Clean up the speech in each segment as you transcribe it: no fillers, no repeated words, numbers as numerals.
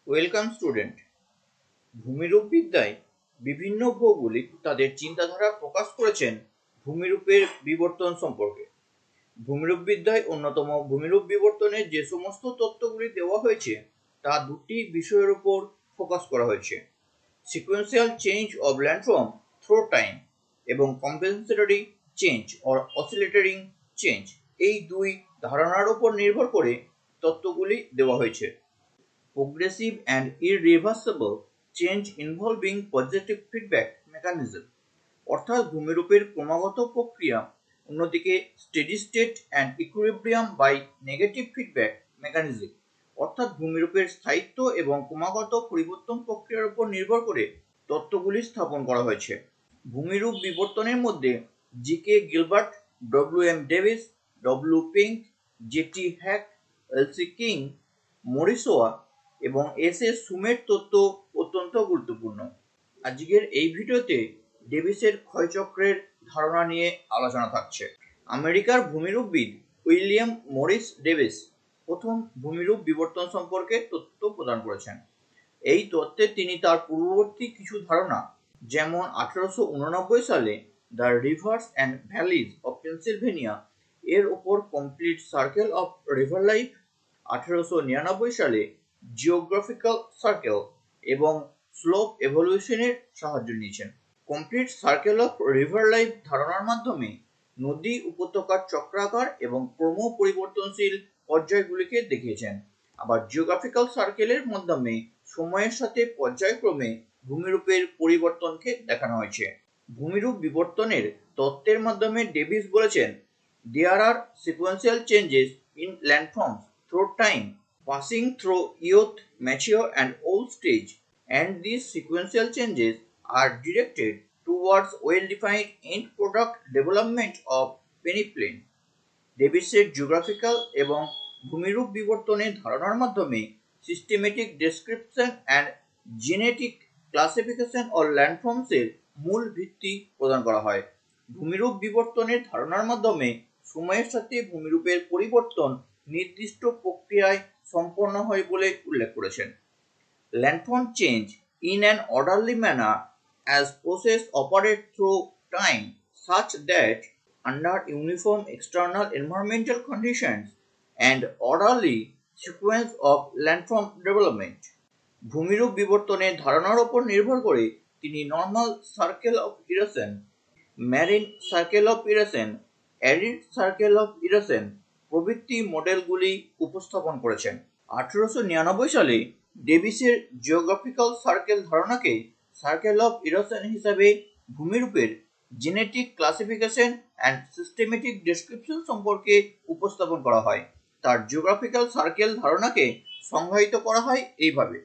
Welcome student. ভূমিরূপবিদ্যায় বিভিন্ন ভৌগোলিক তাদের চিন্তাধারা প্রকাশ করেছেন ভূমিরূপের বিবর্তন সম্পর্কে। ভূমিরূপবিদ্যায় অন্যতম ভূমিরূপ বিবর্তনের যে সমস্ত তত্ত্বগুলি দেওয়া হয়েছে তা দুটি বিষয়ের উপর ফোকাস করা হয়েছে: sequential change of landform through time এবং compensatory change or oscillatory change. এই দুই ধারণার উপর নির্ভর করে তত্ত্বগুলি দেওয়া হয়েছে। Progressive and irreversible change involving positive feedback mechanism অর্থাৎ ভূমিরূপের ক্রমাগত প্রক্রিয়া, অন্যদিকে steady state and equilibrium by negative feedback mechanism অর্থাৎ ভূমিরূপের স্থায়িত্ব এবং ক্রমাগত পরিবর্তন প্রক্রিয়ার উপর নির্ভর করে তত্ত্বগুলি স্থাপন করা হয়েছে। ভূমিরূপ বিবর্তনের মধ্যে G K. Gilbert, W M. Davis, W. Penck, J T. Hack, L C. King, Morisawa এবং এস.এস. সুমের তত্ত্ব অত্যন্ত গুরুত্বপূর্ণ। আজকের এই ভিডিওতে ডেভিসের ক্ষয়চক্রের ধারণা নিয়ে আলোচনা থাকছে। আমেরিকার ভূমিরূপবিদ উইলিয়াম মরিস ডেভিস প্রথম ভূমিরূপ বিবর্তন সম্পর্কে তথ্য প্রদান করেছেন। এই তত্ত্বে তিনি তার পূর্ববর্তী কিছু ধারণা, যেমন 1889 সালে the rivers and valleys of Pennsylvania এর উপর complete circle of river life, 1899 সালে জিওগ্রাফিক্যাল সার্কেল এবং স্লোপ এভলিউশনের সাহায্য নিয়েছেন। Complete circle of river life ধারণার মাধ্যমে নদী উপত্যকার চক্রাকার এবং ক্রম পরিবর্তনশীল পর্যায়গুলিকে দেখিয়েছেন। আবার জিওগ্রাফিক্যাল সার্কেলের মাধ্যমে সময়ের সাথে পর্যায়ক্রমে ভূমিরূপের পরিবর্তনকে দেখানো হয়েছে। ভূমিরূপ বিবর্তনের তত্ত্বের মাধ্যমে ডেভিস বলেছেন, there are sequential changes in landforms through time passing through youth, mature and old stage, and these sequential changes are directed towards well-defined end product development of peneplain. ডেভিসের জিওগ্রাফিক্যাল এবং ভূমিরূপ বিবর্তনের ধারণার মাধ্যমে systematic description and genetic classification of ল্যান্ডফর্মসের মূল ভিত্তি প্রদান করা হয়। ভূমিরূপ বিবর্তনের ধারণার মাধ্যমে সময়ের সাথে ভূমিরূপের পরিবর্তন নির্দিষ্ট প্রক্রিয়ায় সম্পন্ন হয় বলে উল্লেখ করেছেন। Landform change in an orderly manner as process operate through time such that under uniform external environmental conditions and orderly sequence of landform development. ভূমিরূপ বিবর্তনের ধারণার উপর নির্ভর করে তিনি normal circle of erosion, marine circle of erosion, arid circle of erosion প্রভৃতি মডেলগুলি উপস্থাপন করেছেন। 1899 সালে ডেভিসের জিওগ্রাফিক্যাল সার্কেল ধারণাকে সার্কেল অফ ইরোশন হিসাবে ভূমিরূপের genetic classification and systematic description সম্পর্কে উপস্থাপন করা হয়। তার জিওগ্রাফিক্যাল সার্কেল ধারণাকে সংজ্ঞায়িত করা হয় এইভাবে: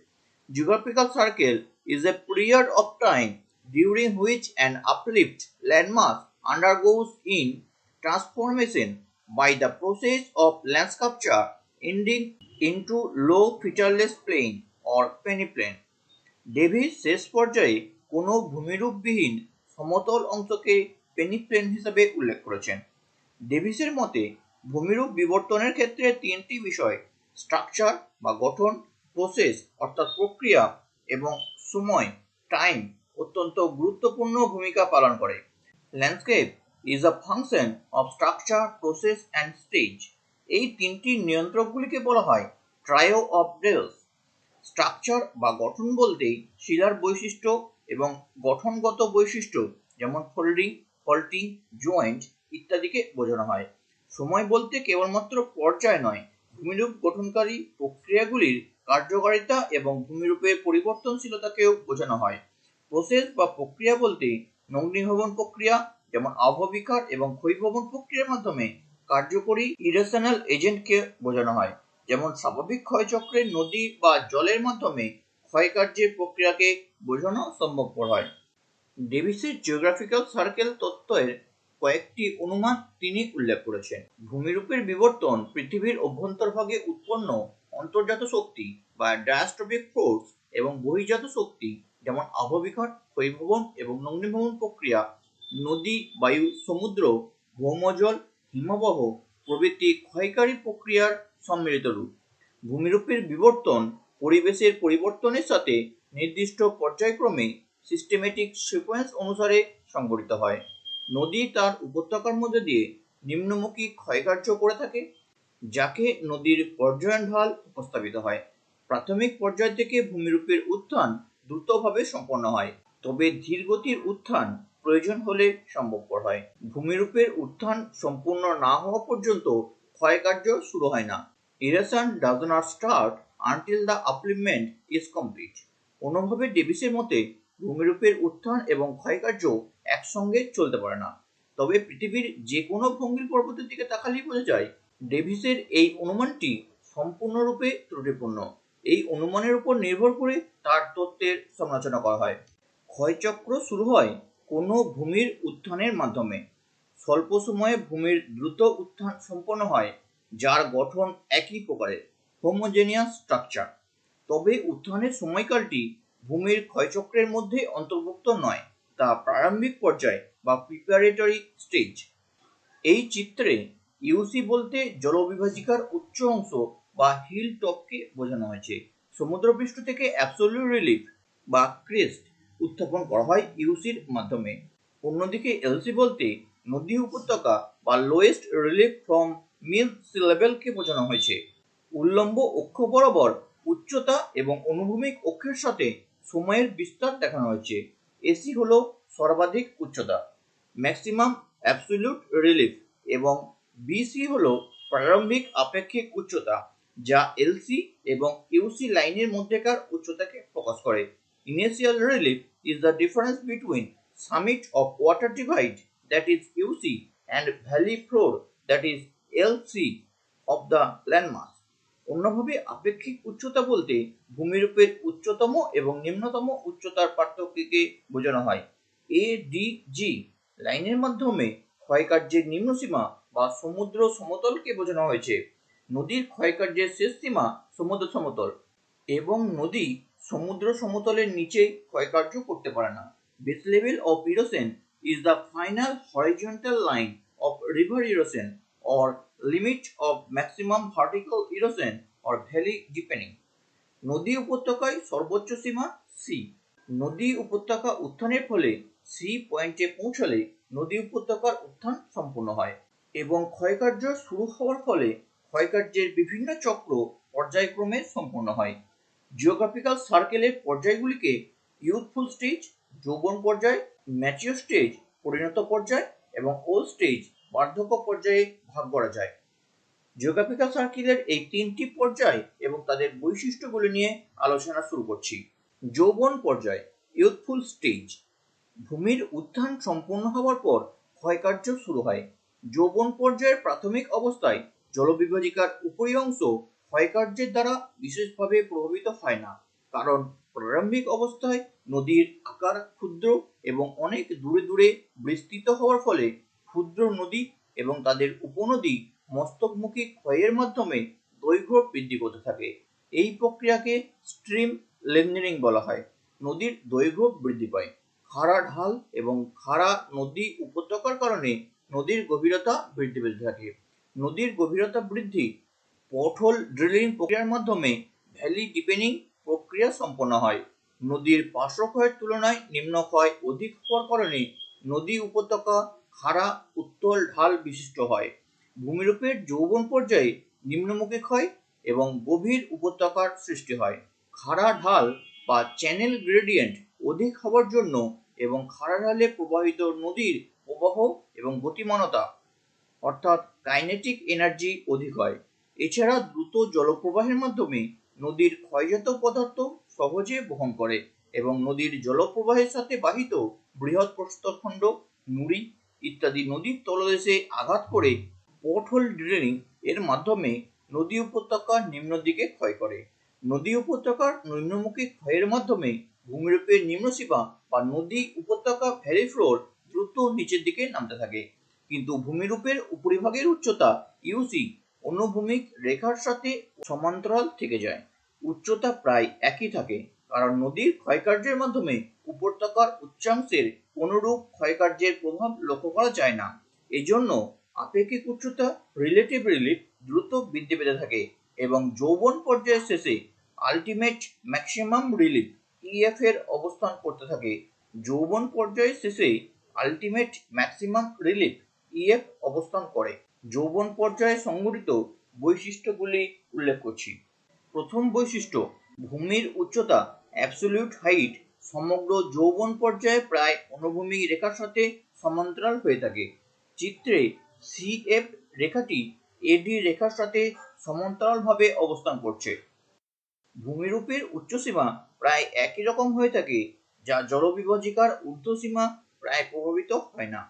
geographical circle is a period of time during which an uplift landmass undergoes in transformation by the process of land sculpture ending into low featureless plain or peneplain. Davis শেষ পর্যায়ে কোনো ভূমিরূপবিহীন সমতল অংশকে পেনিপ্লেন হিসাবে উল্লেখ করেছেন। ডেভিসের মতে ভূমিরূপ বিবর্তনের ক্ষেত্রে তিনটি বিষয়, স্ট্রাকচার বা গঠন, প্রসেস অর্থাৎ প্রক্রিয়া এবং সময় টাইম অত্যন্ত গুরুত্বপূর্ণ ভূমিকা পালন করে। Landscape is a function of structure, process and stage. এই তিনটি নিয়ন্ত্রকগুলিকে বলা হয় ট্রায়ো অফ ডেলস। স্ট্রাকচার বা গঠন বলতে শিলার বৈশিষ্ট্য এবং গঠনগত বৈশিষ্ট্য যেমন ফোল্ডিং, ফল্টিং, জয়েন্ট ইত্যাদিকে বোঝানো হয়। সময় বলতে কেবলমাত্র পর্যায় নয়, ভূমিরূপ গঠনকারী প্রক্রিয়াগুলির কার্যকারিতা এবং ভূমিরূপের পরিবর্তনশীলতাকেও বোঝানো হয়। প্রসেস বা প্রক্রিয়া বলতে নগ্নীভবন প্রক্রিয়া যেমন আবহবিকার এবং ক্ষয়ীভবন প্রক্রিয়ার মাধ্যমে কার্যকরী ইরেশনাল এজেন্টকে বোঝানো হয়, যেমন স্বাভাবিক ক্ষয়চক্রে নদী বা জলের মাধ্যমে ক্ষয়কার্যের প্রক্রিয়াকে বোঝানো সম্ভবপর হয়। ডেভিসের জিওগ্রাফিক্যাল সার্কেল তত্ত্বের কয়েকটি অনুমান তিনি উল্লেখ করেছেন। ভূমিরূপের বিবর্তন পৃথিবীর অভ্যন্তরভাগে উৎপন্ন অন্তর্জাত শক্তি বা ডায়াস্ট্রপিক ফোর্স এবং বহির্জাত শক্তি যেমন আবহবিকার, ক্ষয়ীভবন এবং নগ্নীভবন প্রক্রিয়া, নদী, বায়ু, সমুদ্র, ভৌমজল, হিমবাহ প্রভৃতি ক্ষয়কারী প্রক্রিয়ার সম্মিলিত রূপ। ভূমিরূপের বিবর্তন পরিবেশের পরিবর্তনের সাথে নির্দিষ্ট পর্যায়ক্রমে সিস্টেমেটিক সিকোয়েন্স অনুসারে সংঘটিত হয়। নদী তার উপত্যকার মধ্যে দিয়ে নিম্নমুখী ক্ষয়কার্য করে থাকে, যাকে নদীর পর্যায়ন ঢাল উপস্থাপিত হয়। প্রাথমিক পর্যায় থেকে ভূমিরূপের উত্থান দ্রুতভাবে সম্পন্ন হয়, তবে ধীরগতির উত্থান প্রয়োজন হলে সম্ভবপর হয়। ভূমিরূপের উত্থান সম্পূর্ণ না হওয়া পর্যন্ত ক্ষয়কার্য শুরু হয় না। ইরেশন does not start until the upliftment is complete. কোনোভাবে ডেভিসের মতে ভূমিরূপের উত্থান এবং ক্ষয়কার্য একসঙ্গে চলতে পারে না। তবে পৃথিবীর যে কোনো ভঙ্গিল পর্বতের দিকে তাকালেই বোঝা যায় ডেভিসের এই অনুমানটি সম্পূর্ণরূপে ত্রুটিপূর্ণ। এই অনুমানের উপর নির্ভর করে তার তত্ত্বের সমালোচনা করা হয়। ক্ষয়চক্র শুরু হয় কোনো ভূমির উত্থানের মাধ্যমে। স্বল্প সময়ে ভূমির দ্রুত উত্থান সম্পন্ন হয়, যার গঠন একই প্রকারের, হোমোজেনিয়াস স্ট্রাকচার। তবে উত্থানের সময়কালটি ভূমির ক্ষয়চক্রের মধ্যে অন্তর্ভুক্ত নয়, তা প্রারম্ভিক পর্যায় বা প্রিপারেটরি স্টেজ। এই চিত্রে ইউসি বলতে জলবিভাজিকার উচ্চ অংশ বা হিল টপকে বোঝানো হয়েছে। সমুদ্রপৃষ্ঠ থেকে অ্যাবসোলিউট রিলিফ বা ক্রেস্ট উত্থাপন করা হয় ইউসির মাধ্যমে। অন্যদিকে এলসি বলতে নদী উপত্যকা বা lowest relief from mid sea লেভেলকে বোঝানো হয়েছে। উল্লম্ব অক্ষ বরাবর উচ্চতা এবং অনুভূমিক অক্ষের সাথে সময়ের বিস্তার দেখানো হয়েছে। এসি হলো সর্বাধিক উচ্চতা, ম্যাক্সিমাম অ্যাবসোলিউট রিলিফ, এবং বিসি হলো প্রারম্ভিক আপেক্ষিক উচ্চতা, যা এলসি এবং ইউসি লাইনের মধ্যেকার উচ্চতাকে প্রকাশ করে। Initial relief is the difference between summit of water divide, that is UC, and valley floor, that is LC, of the landmass. অন্যভাবে আপেক্ষিক উচ্চতা বলতে ভূমিরূপের উচ্চতম এবং নিম্নতম উচ্চতার পার্থক্যকে বোঝানো হয়। এডিজি লাইনের মাধ্যমে ক্ষয়কার্যের নিম্নসীমা বা সমুদ্র সমতলকে বোঝানো হয়েছে। নদীর ক্ষয়কার্যের শেষ সীমা সমুদ্র সমতল, এবং নদী সমুদ্র সমতলের নিচে ক্ষয়কার্য করতে পারে না। Base level of erosion is the final horizontal line of river erosion or limit of maximum vertical erosion or valley deepening. নদী উপত্যকায় সর্বোচ্চ সীমা সি। নদী উপত্যকা উত্থানের ফলে সি পয়েন্টে পৌঁছালে নদী উপত্যকার উত্থান সম্পূর্ণ হয়, এবং ক্ষয়কার্য শুরু হওয়ার ফলে ক্ষয়কার্যের বিভিন্ন চক্র পর্যায়ক্রমে সম্পন্ন হয়। জিওগ্রাফিক্যাল সার্কেলের পর্যায়গুলিকে ইউথফুল স্টেজ, যৌবন পর্যায়, ম্যাচিওর স্টেজ, পরিণত পর্যায়, এবং ওল্ড স্টেজ, বার্ধক্য পর্যায়ে ভাগ করা যায়। জিওগ্রাফিক্যাল সার্কেলের এই তিনটি পর্যায় এবং তাদের বৈশিষ্ট্যগুলি নিয়ে আলোচনা শুরু করছি। যৌবন পর্যায়, ইউথফুল স্টেজ। ভূমির উত্থান সম্পূর্ণ হওয়ার পর ক্ষয়কার্য শুরু হয়। যৌবন পর্যায়ের প্রাথমিক অবস্থায় জলবিভাজিকার উপরি অংশ ক্ষয়কার্যের দ্বারা বিশেষভাবে প্রভাবিত হয় না, কারণ প্রারম্ভিক অবস্থায় নদীর আকার ক্ষুদ্র এবং অনেক দূরে দূরে বিস্তৃত হওয়ার ফলে ক্ষুদ্র নদী এবং তাদের উপনদী মস্তকমুখী ক্ষয়ের মাধ্যমে দৈর্ঘ্য বৃদ্ধি করতে থাকে। এই প্রক্রিয়াকে স্ট্রিম লেন্থেনিং বলা হয়। নদীর দৈর্ঘ্য বৃদ্ধি পায়। খাড়া ঢাল এবং খাড়া নদী উপত্যকার কারণে নদীর গভীরতা বৃদ্ধি পেতে থাকে। নদীর গভীরতা বৃদ্ধি পটহোল ড্রিলিং প্রক্রিয়ার মাধ্যমে ভ্যালি ডিপেনিং প্রক্রিয়া সম্পন্ন হয়। নদীর পার্শ্বক্ষয়ের তুলনায় নিম্নক্ষয় অধিক হওয়ার কারণে নদী উপত্যকা খাড়া উত্তল ঢাল বিশিষ্ট হয়। ভূমিরূপের যৌবন পর্যায়ে নিম্নমুখী ক্ষয় এবং গভীর উপত্যকার সৃষ্টি হয়। খাড়া ঢাল বা চ্যানেল গ্রেডিয়েন্ট অধিক হওয়ার জন্য এবং খাড়া ঢালে প্রবাহিত নদীর প্রবাহ এবং গতিমানতা অর্থাৎ কাইনেটিক এনার্জি অধিক হয়। এছাড়া দ্রুত জলপ্রবাহের মাধ্যমে নদীর ক্ষয়জাত পদার্থ সহজে বহন করে এবং নদীর জলপ্রবাহের সাথে বাহিত বৃহৎ প্রস্তরখণ্ড, নুড়ি ইত্যাদি নদীর তলদেশে আঘাত করে পটহোল ড্রিলিং এর মাধ্যমে নদী উপত্যকা নিম্ন দিকে ক্ষয় করে। নদী উপত্যকার নিম্নমুখী ক্ষয়ের মাধ্যমে ভূমিরূপের নিম্নসীমা বা নদী উপত্যকা ভ্যালি ফ্লোর দ্রুত নিচের দিকে নামতে থাকে, কিন্তু ভূমিরূপের উপরিভাগের উচ্চতা ইউসি অনুভূমিক রেখার সাথে সমান্তরাল থেকে যায়। উচ্চতা প্রায় একই থাকে, কারণ নদীর ক্ষয়কার্যের মাধ্যমে উপত্যকার উচ্চাংশের কোনরূপ ক্ষয়কার্যের প্রভাব লক্ষ্য করা যায় না। এজন্য আপেক্ষিক উচ্চতা রিলেটিভ রিলিফ দ্রুত বৃদ্ধি পেতে থাকে এবং যৌবন পর্যায়ের শেষে আলটিমেট ম্যাক্সিমাম রিলিফ ইএফ এর অবস্থান করতে থাকে। যৌবন পর্যায়ের শেষে আলটিমেট ম্যাক্সিমাম রিলিফ ইএফ অবস্থান করে। যৌবন পর্যায়ে সংঘটিত বৈশিষ্ট্যগুলি উল্লেখ করছি। প্রথম বৈশিষ্ট্য, ভূমির উচ্চতা অ্যাবসলিউট হাইট সমগ্র যৌবন পর্যায়ে প্রায় অনুভূমিক রেখার সাথে সমান্তরাল হয়ে থাকে। চিত্রে সিএফ রেখাটি এডি রেখার সাথে সমান্তরালভাবে অবস্থান করছে। ভূমিরূপের উচ্চসীমা প্রায় একই রকম হয়ে থাকে, যা জলবিভাজিকার ঊর্ধ্বসীমা প্রায় প্রভাবিত হয় না।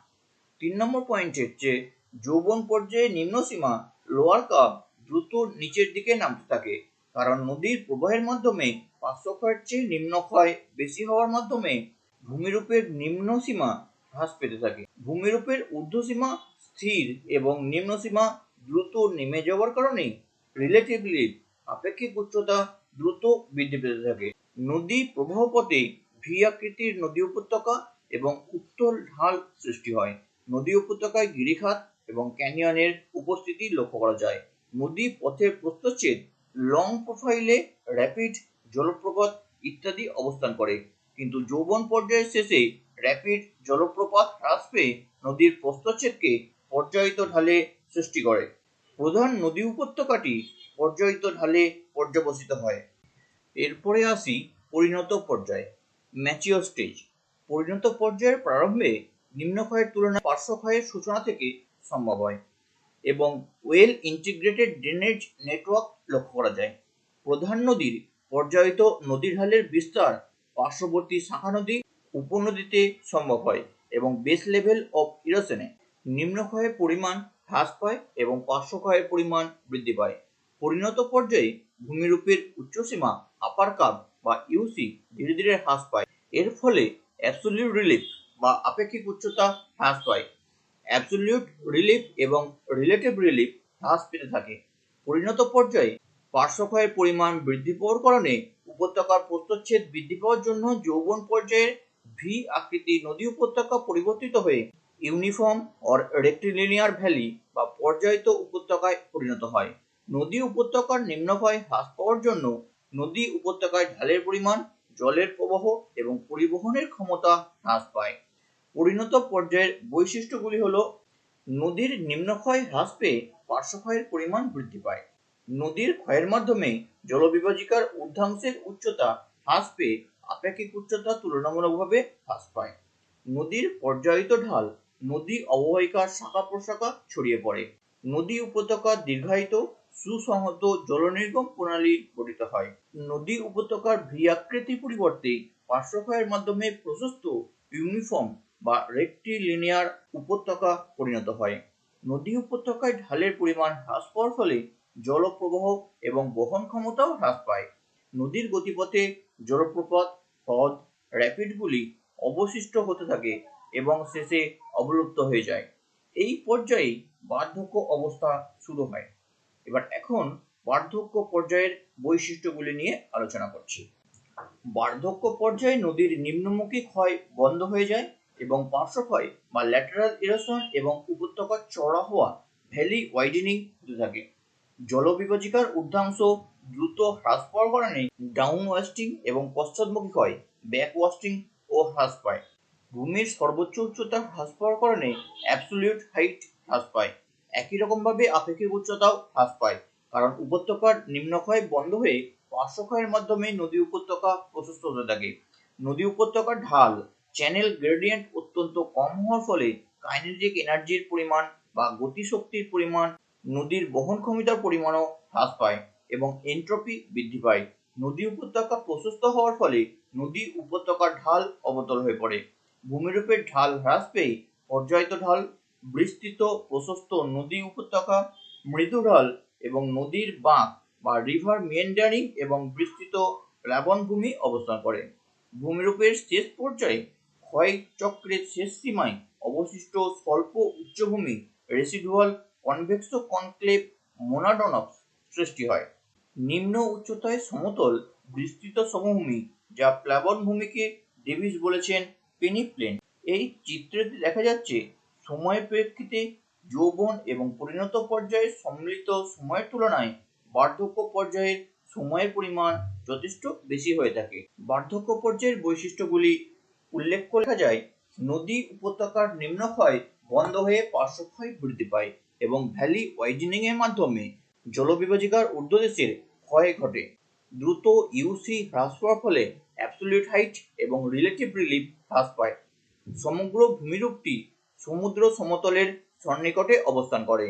3 নম্বর পয়েন্টের চেয়ে যৌবন পর্যায়ে নিম্নসীমা লোয়ার কার্ভ দ্রুত নিচের দিকে নামতে থাকে, কারণ নদীর প্রবাহের মাধ্যমে পার্শ্বক্ষয়ের চেয়ে নিম্নক্ষয় বেশি হওয়ার মাধ্যমে ভূমিরূপের নিম্নসীমা হ্রাস পেতে থাকে। ভূমিরূপের ঊর্ধ্বসীমা স্থির এবং নিম্নসীমা দ্রুত নেমে যাওয়ার কারণে রিলেটিভলি আপেক্ষিক উচ্চতা দ্রুত বৃদ্ধি পেতে থাকে। নদী প্রবাহপথে ভি আকৃতির নদী উপত্যকা এবং উত্তল ঢাল সৃষ্টি হয়। নদী উপত্যকায় গিরিখাত এবং ক্যানিয়নের উপস্থিতি লক্ষ্য করা যায়। নদী পথের প্রস্থচ্ছেদ লং প্রোফাইলে র্যাপিড জলপ্রপাত ইত্যাদি অবস্থান করে, কিন্তু যৌবন পর্যায়ের শেষে র্যাপিড জলপ্রপাত হ্রাস পেয়ে নদীর প্রস্থচ্ছেদকে পর্যায়িত ঢালে সৃষ্টি করে। প্রধান নদী উপত্যকাটি পর্যায়িত ঢালে পর্যবসিত হয়। এরপরে আসি পরিণত পর্যায়ে, ম্যাচিওর স্টেজ। পরিণত পর্যায়ের প্রারম্ভে নিম্নক্ষয়ের তুলনায় পার্শ্বক্ষয়ের সূচনা থেকে সম্ভব হয় এবং ওয়েল ইন্টিগ্রেটেড ড্রেনেজ নেটওয়ার্ক লক্ষ্য করা যায়। প্রধান নদীর পর্যায়িত নদী ঢালের বিস্তার পার্শ্ববর্তী শাখা নদী উপনদীতে সম্ভব হয় এবং বেস লেভেল অফ ইরোশনে নিম্নক্ষয়ের পরিমাণ হ্রাস পায় এবং পার্শ্বক্ষয়ের পরিমাণ বৃদ্ধি পায়। পরিণত পর্যায়ে ভূমিরূপের উচ্চসীমা আপার কার্ভ বা ইউসি ধীরে ধীরে হ্রাস পায়। এর ফলে অ্যাবসলিউট রিলিফ বা আপেক্ষিক উচ্চতা হ্রাস পায়। অ্যাবসলিউট রিলিফ এবং রিলেটিভ রিলিফ হ্রাস পেতে থাকে। পরিণত পর্যায়ে পার্শ্বক্ষয়ের পরিমাণ বৃদ্ধি পাওয়ার কারণে উপত্যকার প্রস্থচ্ছেদ বৃদ্ধি পাওয়ার জন্য যৌবন পর্যায়ের ভি আকৃতি নদী উপত্যকা পরিবর্তিত হয়ে ইউনিফর্ম অর রেক্টিলিনিয়ার ভ্যালি বা পর্যায়িত উপত্যকায় পরিণত হয়। নদী উপত্যকার নিম্নক্ষয় হ্রাস পাওয়ার জন্য নদী উপত্যকায় ঢালের পরিমাণ, জলের প্রবাহ এবং পরিবহনের ক্ষমতা হ্রাস পায়। পরিণত পর্যায়ের বৈশিষ্ট্যগুলি হল: নদীর নিম্নক্ষয় হ্রাস পেয়ে পার্শ্বক্ষয়ের পরিমাণ বৃদ্ধি পায়। নদীর ক্ষয়ের মাধ্যমে জলবিভাজিকার ঊর্ধ্বাংশের উচ্চতা হ্রাস পেয়ে আপেক্ষিক উচ্চতা তুলনামূলকভাবে হ্রাস পায়। নদীর পর্যায়িত ঢাল নদী অববাহিকার শাখা প্রশাখা ছড়িয়ে পড়ে। নদী উপত্যকার দীর্ঘায়িত সুসংহত জলনির্গম প্রণালী গঠিত হয়। নদী উপত্যকার ভি আকৃতির পরিবর্তে পার্শ্বক্ষয়ের মাধ্যমে প্রশস্ত ইউনিফর্ম বা রেক্টিলিনিয়ার উপত্যকা পরিণত হয়। নদী উপত্যকায় ঢালের পরিমাণ হ্রাস পাওয়ার ফলে জলপ্রবাহ এবং বহন ক্ষমতাও হ্রাস পায়। নদীর গতিপথে জলপ্রপাত, হ্রদ, র্যাপিডগুলি অবশিষ্ট হতে থাকে এবং শেষে অবলুপ্ত হয়ে যায়। এই পর্যায়ে বার্ধক্য অবস্থা শুরু হয়। এখন বার্ধক্য পর্যায়ের বৈশিষ্ট্যগুলি নিয়ে আলোচনা করছি। বার্ধক্য পর্যায়ে নদীর নিম্নমুখী ক্ষয় বন্ধ হয়ে যায় এবং পার্শ্বক্ষয় বা ল্যাটারাল ইরোশন এবং উপত্যকার চওড়া হওয়া ভ্যালি ওয়াইডেনিং হতে থাকে। জলবিভাজিকার ঊর্ধ্বাংশ দ্রুত হ্রাস পাওয়ার কারণে ডাউন ওয়াস্টিং এবং পশ্চাৎমুখী ক্ষয় ব্যাক ওয়াস্টিং ও হ্রাস পায়। ভূমির সর্বোচ্চ উচ্চতা হ্রাস পাওয়ার কারণে অ্যাবসলিউট হাইট হ্রাস পায়। একই রকমভাবে আপেক্ষিক উচ্চতাও হ্রাস পায়, কারণ উপত্যকার নিম্নক্ষয় বন্ধ হয়ে পার্শ্বক্ষয়ের মাধ্যমে নদী উপত্যকা প্রশস্ত হতে থাকে। নদী উপত্যকার ঢাল চ্যানেল গ্রেডিয়েন্ট অত্যন্ত কম হওয়ার ফলে কাইনেটিক এনার্জির পরিমাণ বা গতিশক্তির পরিমাণ, নদীর বহন ক্ষমতার পরিমাণও হ্রাস পায় এবং এন্ট্রপি বৃদ্ধি পায়। নদী উপত্যকা প্রশস্ত হওয়ার ফলে নদী উপত্যকার ঢাল অবতল হয়ে পড়ে। ভূমিরূপের ঢাল হ্রাস পেয়ে পর্যায়িত ঢাল, বিস্তৃত প্রশস্ত নদী উপত্যকা, মৃদু ঢাল এবং নদীর বাঁক বা রিভার মিয়েন্ডারিং এবং বিস্তৃত প্লাবনভূমি অবস্থান করে। ভূমিরূপের শেষ পর্যায়ে ক্ষয় চক্রের শেষ সীমায় অবশিষ্ট স্বল্প উচ্চভূমি রেসিডুয়াল কনভেক্সো কনক্লেভ মোনাডনক্স সৃষ্টি হয়। নিম্ন উচ্চতায় সমতল বিস্তৃত সমভূমি, যা প্লাবনভূমিকে ডেভিস বলেছেন পেনিপ্লেন। এই চিত্রটি দেখা যাচ্ছে সময়ের প্রেক্ষিতে যৌবন এবং পরিণত পর্যায়ের সম্মিলিত সময়ের তুলনায় বার্ধক্য পর্যায়ের সময়ের পরিমাণ যথেষ্ট বেশি হয়ে থাকে। বার্ধক্য পর্যায়ের বৈশিষ্ট্যগুলি উল্লেখ করা যায়। নদী উপত্যকার নিম্নক্ষয় বন্ধ হয়ে পার্শ্বক্ষয় বৃদ্ধি পায় এবং ভ্যালি ওয়াইডেনিং এর মাধ্যমে জলবিভাজিকার ঊর্ধ্বদেশের ক্ষয় ঘটে। দ্রুত ইউসি হ্রাস পাওয়ার ফলে অ্যাবসলিউট হাইট এবং রিলেটিভ রিলিফ হ্রাস পায়। সমগ্র ভূমিরূপটি সমুদ্র সমতলের সন্নিকটে অবস্থান করে।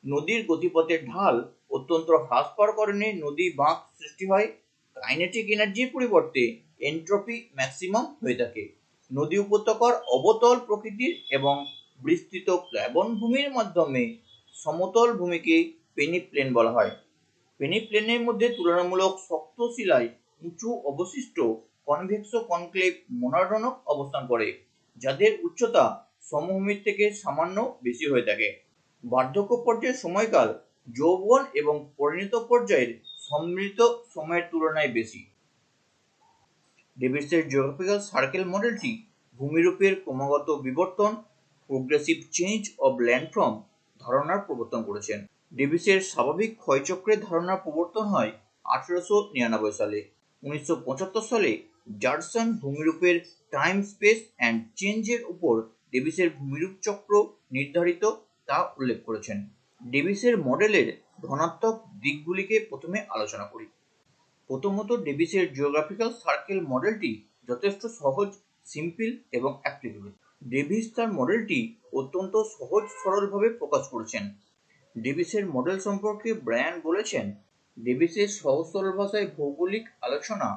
নদীর গতিপথের ঢাল অত্যন্ত হ্রাস পাওয়ার কারণে নদী বাঁক সৃষ্টি হয়। কাইনেটিক এনার্জির পরিবর্তে এন্ট্রপি ম্যাক্সিমাম হয়ে থাকে। নদী উপত্যকার অবতল প্রকৃতির এবং বিস্তৃত প্লাবনভূমির মাধ্যমে সমতল ভূমিকে পেনিপ্লেন বলা হয়। পেনিপ্লেনের মধ্যে তুলনামূলক শক্ত শিলায় উঁচু অবশিষ্ট কনভেক্সো কনক্লেভ মোনাডনক অবস্থান করে, যাদের উচ্চতা সমভূমির থেকে সামান্য বেশি হয়ে থাকে। বার্ধক্য পর্যায়ের সময়কাল যৌবন এবং পরিণত পর্যায়ের সম্মিলিত সময়ের তুলনায় বেশি। ডেভিসের জিওগ্রাফিক্যাল সার্কেল মডেলটি ভূমিরূপের ক্রমাগত বিবর্তন প্রোগ্রেসিভ চেঞ্জ অব ল্যান্ডফর্ম ধারণার প্রবর্তন করেছেন। ডেভিসের স্বাভাবিক ক্ষয়চক্রের ধারণার প্রবর্তন হয় 1899 সালে। 1975 সালে জার্সন ভূমিরূপের টাইম স্পেস অ্যান্ড চেঞ্জের উপর ডেভিসের ভূমিরূপ চক্র নির্ধারিত তা উল্লেখ করেছেন। ডেভিসের মডেলের ধনাত্মক দিকগুলিকে প্রথমে আলোচনা করি। প্রথমত, ডেভিসের জিওগ্রাফিক্যাল সার্কেল মডেলটি যথেষ্ট সহজ, সিম্পল এবং অ্যাপ্লিকেবল। ডেভিস তার মডেলটি অত্যন্ত সহজ সরলভাবে প্রকাশ করেছেন। ডেভিসের মডেল সম্পর্কে ব্রায়ান বলেছেন, ডেভিসের সহজ সরল ভাষায় ভৌগোলিক আলোচনা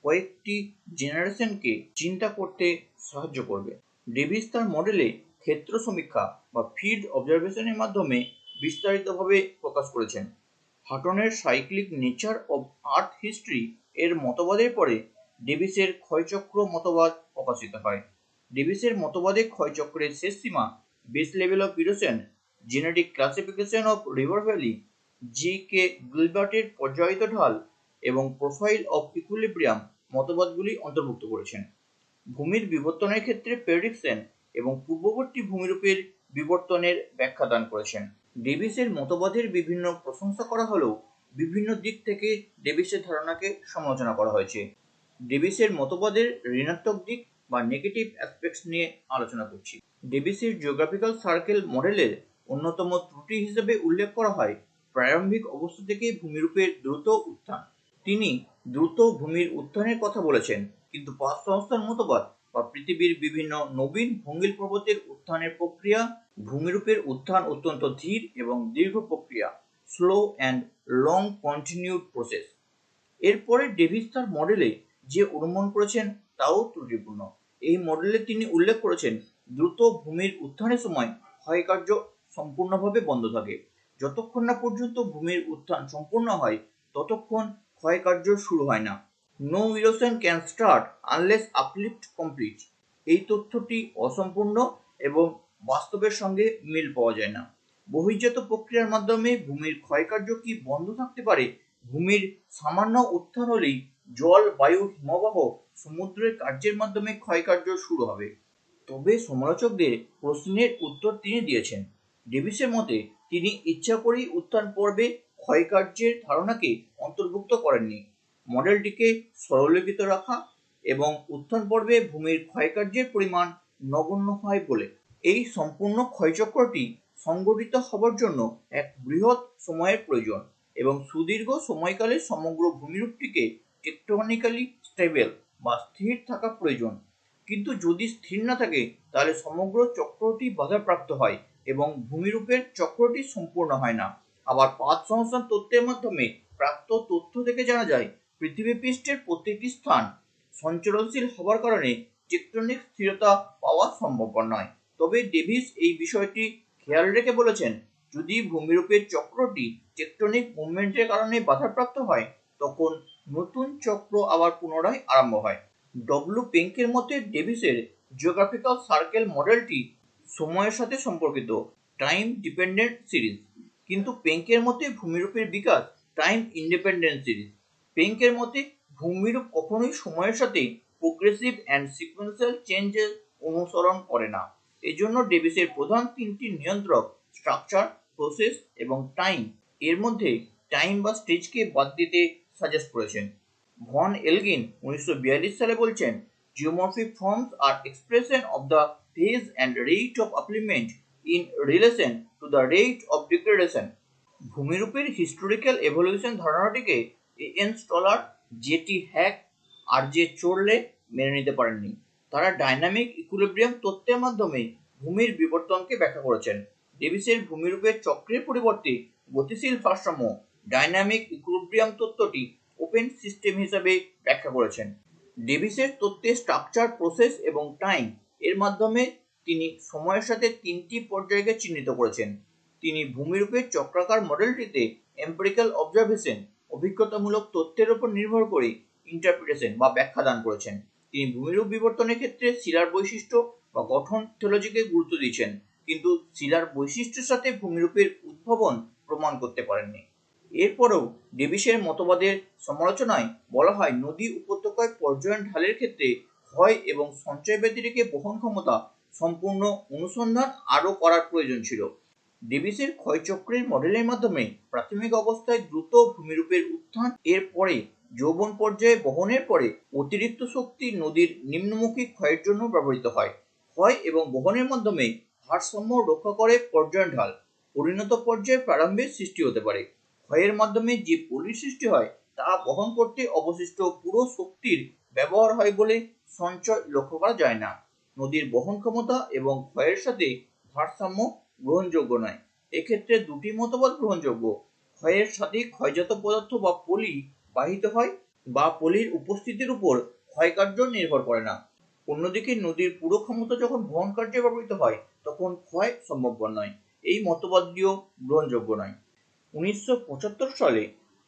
কয়েকটি জেনারেশনকে চিন্তা করতে সাহায্য করবে। ডেভিস তার মডেলে ক্ষেত্র সমীক্ষা বা ফিল্ড অবজারভেশনের মাধ্যমে বিস্তারিতভাবে প্রকাশ করেছেন। হাটনের cyclic nature of earth history এর মতবাদের পরে ডেভিসের ক্ষয়চক্র মতবাদ প্রকাশিত হয়। ডেভিসের মতবাদে ক্ষয়চক্রের শেষ সীমা, base level of erosion, genetic classification of river valley, G K গিলবার্টের পর্যায়িত ঢাল এবং প্রোফাইল অফ ইকুইলিব্রিয়াম মতবাদগুলি অন্তর্ভুক্ত করেছেন। ভূমির বিবর্তনের ক্ষেত্রে প্রেডিকশন এবং পূর্ববর্তী ভূমিরূপের বিবর্তনের ব্যাখ্যা দান করেছেন। ডেভিসের মতবাদের বিভিন্ন প্রশংসা করা হলেও বিভিন্ন দিক থেকে ডেভিসের ধারণাকে সমালোচনা করা হয়েছে। ডেভিসের মতবাদের ঋণাত্মক দিক বা নেগেটিভ অ্যাসপেক্টস নিয়ে আলোচনা করছি। ডেভিসের জিওগ্রাফিক্যাল সার্কেল মডেলের অন্যতম ত্রুটি হিসেবে উল্লেখ করা হয় প্রারম্ভিক অবস্থা থেকে ভূমিরূপের দ্রুত উত্থান। তিনি দ্রুত ভূমির উত্থানের কথা বলেছেন, কিন্তু পাঁচ সংস্থার মতবাদ বা পৃথিবীর বিভিন্ন নবীন ভঙ্গিল পর্বতের উত্থানের প্রক্রিয়া ভূমিরূপের উত্থান অত্যন্ত ধীর এবং দীর্ঘ প্রক্রিয়া, slow and long continued process. এরপরে ডেভিস তার মডেলে যে অনুমান করেছেন তাও ত্রুটিপূর্ণ। এই মডেলে তিনি উল্লেখ করেছেন, দ্রুত ভূমির উত্থানের সময় ক্ষয়কার্য সম্পূর্ণভাবে বন্ধ থাকে। যতক্ষণ না পর্যন্ত ভূমির উত্থান সম্পূর্ণ হয় ততক্ষণ ক্ষয়কার্য শুরু হয় না। No erosion can start unless uplift complete. এই তথ্যটি অসম্পূর্ণ এবং বাস্তবের সঙ্গে মিল পাওয়া যায় না। বহির্জাত প্রক্রিয়ার মাধ্যমে ভূমির ক্ষয়কার্য কি বন্ধ থাকতে পারে? ভূমির সামান্য উত্থান হলেই জল, বায়ু, হিমবাহ, সমুদ্রের কার্যের মাধ্যমে ক্ষয়কার্য শুরু হবে। তবে সমালোচকদের প্রশ্নের উত্তর তিনি দিয়েছেন। ডেভিসের মতে তিনি ইচ্ছা করেই উত্থান পর্বে ক্ষয়কার্যের ধারণাকে অন্তর্ভুক্ত করেননি। মডেলটিকে সরলীকৃত রাখা এবং উত্থান পর্বে ভূমির ক্ষয়কার্যের পরিমাণ নগণ্য হয় বলে। এই সম্পূর্ণ ক্ষয়চক্রটি সংগঠিত হবার জন্য এক বৃহৎ সময়ের প্রয়োজন এবং সুদীর্ঘ সময়কালে সমগ্র ভূমিরূপটিকে টেকটোনিক্যালি স্টেবল বা স্থির থাকা প্রয়োজন। কিন্তু যদি স্থির না থাকে তাহলে সমগ্র চক্রটি বাধাপ্রাপ্ত হয় এবং ভূমিরূপের চক্রটি সম্পূর্ণ হয় না। আবার পাঁচ সংস্থান তত্ত্বের মাধ্যমে প্রাপ্ত তথ্য থেকে জানা যায়, পৃথিবী পৃষ্ঠের প্রতিটি স্থান সঞ্চরণশীল হবার কারণে টেকটনিক স্থিরতা পাওয়া সম্ভবপর নয়। তবে ডেভিস এই বিষয়টি খেয়াল রেখে বলেছেন, যদি ভূমিরূপের চক্রটি টেকটনিক মুভমেন্টের কারণে বাধাপ্রাপ্ত হয় তখন নতুন চক্র আবার পুনরায় আরম্ভ হয়। ডব্লিউ পেঙ্কের মতে ডেভিসের জিওগ্রাফিক্যাল সার্কেল মডেলটি সময়ের সাথে সম্পর্কিত, টাইম ডিপেন্ডেন্ট সিরিজ, কিন্তু পেঙ্কের মতে ভূমিরূপের বিকাশ টাইম ইন্ডিপেন্ডেন্ট সিরিজ। পেঙ্কের মতে ভূমিরূপ কখনোই সময়ের সাথে প্রোগ্রেসিভ অ্যান্ড সিকোয়েন্সিয়াল চেঞ্জের অনুসরণ করে না। এজন্য ডেভিসের প্রধান তিনটি নিয়ন্ত্রক স্ট্রাকচার, প্রসেস এবং টাইম। এর মধ্যে টাইম বা স্টেজকে বাদ দিতে সাজেস্ট করেছেন। ভন এলগিন 1942 সালে বলছেন, geomorphic forms are expression of the phase and rate of upliftment in relation to the rate of degradation. ভূমিরূপের হিস্টোরিক্যাল এভলিউশন ধারণাটিকে এন স্টলার, জে.টি. হ্যাক আর জে চোরলে মেনে নিতে পারেননি। তারা ডাইনামিক ইকুইলিব্রিয়াম তত্ত্বের মাধ্যমে ভূমির বিবর্তনকে ব্যাখ্যা করেছেন। ডেভিসের ভূমিরূপের চক্রের পরিবর্তে গতিশীল ভারসাম্য ডাইনামিক ইকুইলিব্রিয়াম তত্ত্বটি ওপেন সিস্টেম হিসাবে ব্যাখ্যা করেছেন। ডেভিসের তত্ত্বে স্ট্রাকচার, প্রসেস এবং টাইম এর মাধ্যমে তিনি সময়ের সাথে তিনটি পর্যায়কে চিহ্নিত করেছেন। তিনি ভূমিরূপের চক্রাকার মডেলটিতে এম্পিরিক্যাল অবজারভেশন, অভিজ্ঞতামূলক তথ্যের উপর নির্ভর করে ইন্টারপ্রিটেশন বা ব্যাখ্যা দান করেছেন। তিনি ভূমিরূপ বিবর্তনের ক্ষেত্রে শিলার বৈশিষ্ট্য বা গঠন থিওলজিকে গুরুত্ব দিয়েছেন, কিন্তু শিলার বৈশিষ্ট্যের সাথে ভূমিরূপের উদ্ভাবন প্রমাণ করতে পারেননি। এরপরেও ডেভিসের মতবাদের সমালোচনায় বলা হয়, নদী উপত্যকায় পর্যায়ন ঢালের ক্ষেত্রে ক্ষয় এবং সঞ্চয় ব্যতিরেকে বহন ক্ষমতা সম্পূর্ণ অনুসন্ধান আরও করার প্রয়োজন ছিল। ডেভিসের ক্ষয়চক্রের মডেলের মাধ্যমে প্রাথমিক অবস্থায় দ্রুত ভূমিরূপের উত্থান, এর পরে যৌবন পর্যায়ে বহনের পরে অতিরিক্ত শক্তি নদীর নিম্নমুখী ক্ষয়ের জন্য ব্যবহৃত হয়। ক্ষয় এবং বহনের মাধ্যমে ভারসাম্য রক্ষা করে পর্যায়ন ঢাল। পরিণত পর্যায়ে প্রারম্ভে সৃষ্টি হতে পারে। ক্ষয়ের মাধ্যমে যে পলির সৃষ্টি হয় তা বহন করতে অবশিষ্ট পুরো শক্তির ব্যবহার হয় বলে সঞ্চয় লক্ষ্য করা যায় না। নদীর বহন ক্ষমতা এবং ক্ষয়ের সাথে ভারসাম্য গ্রহণযোগ্য নয়। এক্ষেত্রে দুটি মতবাদ গ্রহণযোগ্য। ক্ষয়ের সাথে ক্ষয়জাত পদার্থ বা পলি বাহিত হয় বা পলির উপস্থিতির উপর ক্ষয়কার্য নির্ভর করে না। অন্যদিকে নদীর পুরো ক্ষমতা যখন বহন কার্যে ব্যবহৃত হয় তখন ক্ষয় সম্ভবপর নয়। এই মতবাদটিও গ্রহণযোগ্য নয়। 1975 সালে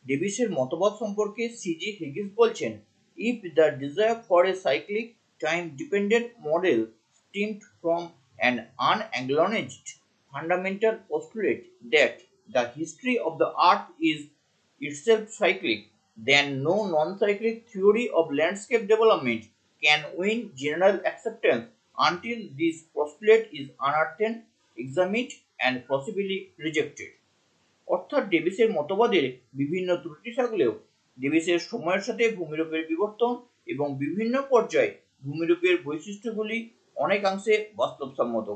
ডেভিসের মতবাদ সম্পর্কে সি.জি. হিগিন্স বলছেন, if the desire for a cyclic time dependent model stemmed from an unacknowledged fundamental postulate that the history of the earth is itself cyclic, then no non-cyclic theory of landscape development can win general acceptance until this postulate is unearthed, examined and possibly rejected. অর্থাৎ ডেভিসের মতবাদের বিভিন্ন ত্রুটি থাকলেও ডেভিসের সময়ের সাথে ভূমিরূপের বিবর্তন এবং বিভিন্ন পর্যায়ে ভূমিরূপের বৈশিষ্ট্যগুলি অনেকাংশে বাস্তবসম্মত।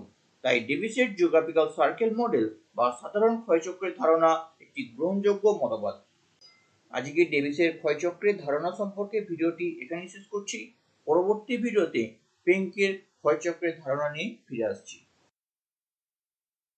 তাই ডেভিসের জিওগ্রাফিক্যাল সার্কেল মডেল বা সাধারণ ক্ষয়চক্রের ধারণা একটি গ্রহণযোগ্য মতবাদ। আজকে ডেভিসের ক্ষয়চক্রের ধারণা সম্পর্কে ভিডিওটি এখানেই শেষ করছি। পরবর্তী ভিডিওতে প্লেঙ্কের ক্ষয়চক্রের ধারণা নিয়ে ফিরে আসছি।